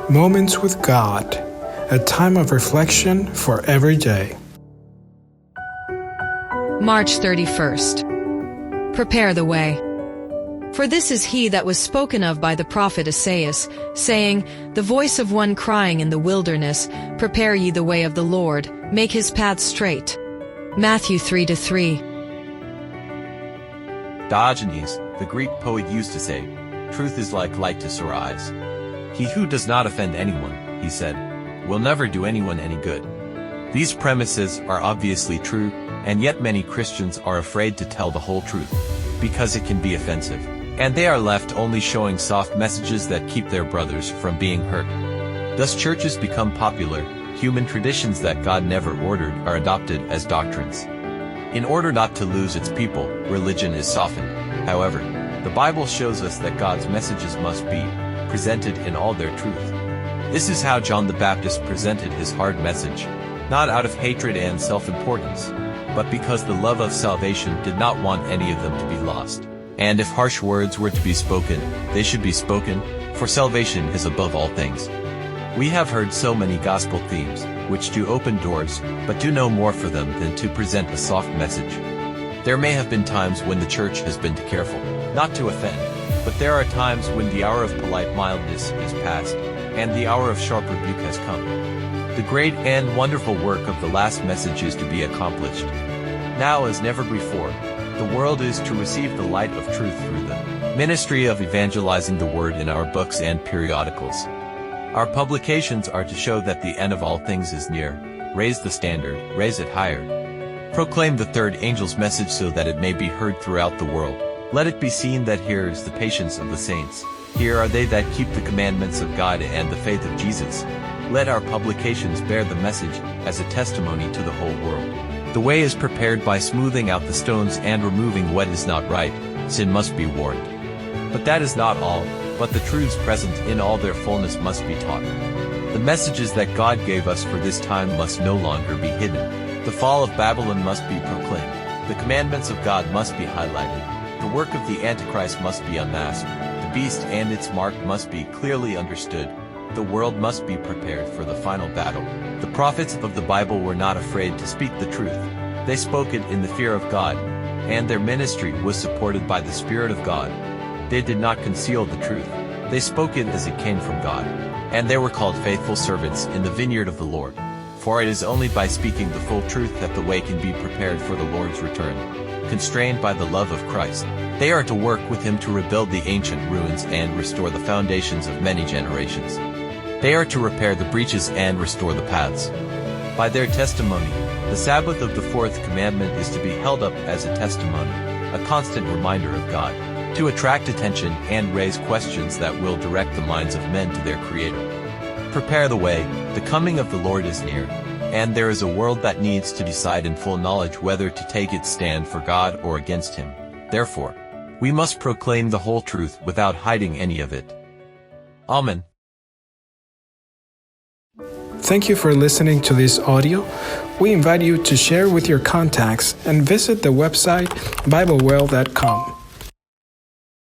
Moments with God, a time of reflection for every day. March 31st. Prepare the way. For this is he that was spoken of by the prophet Esaias, saying, The voice of one crying in the wilderness, Prepare ye the way of the Lord, make his paths straight. Matthew 3-3. Diogenes, the Greek poet, used to say, Truth is like light to our eyes. He who does not offend anyone, he said, will never do anyone any good. These premises are obviously true, and yet many Christians are afraid to tell the whole truth, because it can be offensive, and they are left only showing soft messages that keep their brothers from being hurt. Thus churches become popular, human traditions that God never ordered are adopted as doctrines. In order not to lose its people, religion is softened. However, the Bible shows us that God's messages must be presented in all their truth. This is how John the Baptist presented his hard message, not out of hatred and self-importance, but because the love of salvation did not want any of them to be lost. And if harsh words were to be spoken, they should be spoken, for salvation is above all things. We have heard so many gospel themes, which do open doors, but do no more for them than to present a soft message. There may have been times when the church has been too careful, not to offend, but there are times when the hour of polite mildness is past, and the hour of sharp rebuke has come. The great and wonderful work of the last message is to be accomplished. Now as never before, the world is to receive the light of truth through the ministry of evangelizing the word in our books and periodicals. Our publications are to show that the end of all things is near. Raise the standard, raise it higher. Proclaim the third angel's message so that it may be heard throughout the world. Let it be seen that here is the patience of the saints. Here are they that keep the commandments of God and the faith of Jesus. Let our publications bear the message as a testimony to the whole world. The way is prepared by smoothing out the stones and removing what is not right. Sin must be warned. But that is not all, but the truths present in all their fullness must be taught. The messages that God gave us for this time must no longer be hidden. The fall of Babylon must be proclaimed. The commandments of God must be highlighted. The work of the Antichrist must be unmasked. The beast and its mark must be clearly understood. The world must be prepared for the final battle. The prophets of the Bible were not afraid to speak the truth. They spoke it in the fear of God, and their ministry was supported by the Spirit of God. They did not conceal the truth. They spoke it as it came from God. And they were called faithful servants in the vineyard of the Lord. For it is only by speaking the full truth that the way can be prepared for the Lord's return. Constrained by the love of Christ, they are to work with him to rebuild the ancient ruins and restore the foundations of many generations. They are to repair the breaches and restore the paths. By their testimony, the Sabbath of the fourth commandment is to be held up as a testimony, a constant reminder of God, to attract attention and raise questions that will direct the minds of men to their Creator. Prepare the way, the coming of the Lord is near, and there is a world that needs to decide in full knowledge whether to take its stand for God or against him. Therefore, we must proclaim the whole truth without hiding any of it. Amen. Thank you for listening to this audio. We invite you to share with your contacts and visit the website BibleWell.com.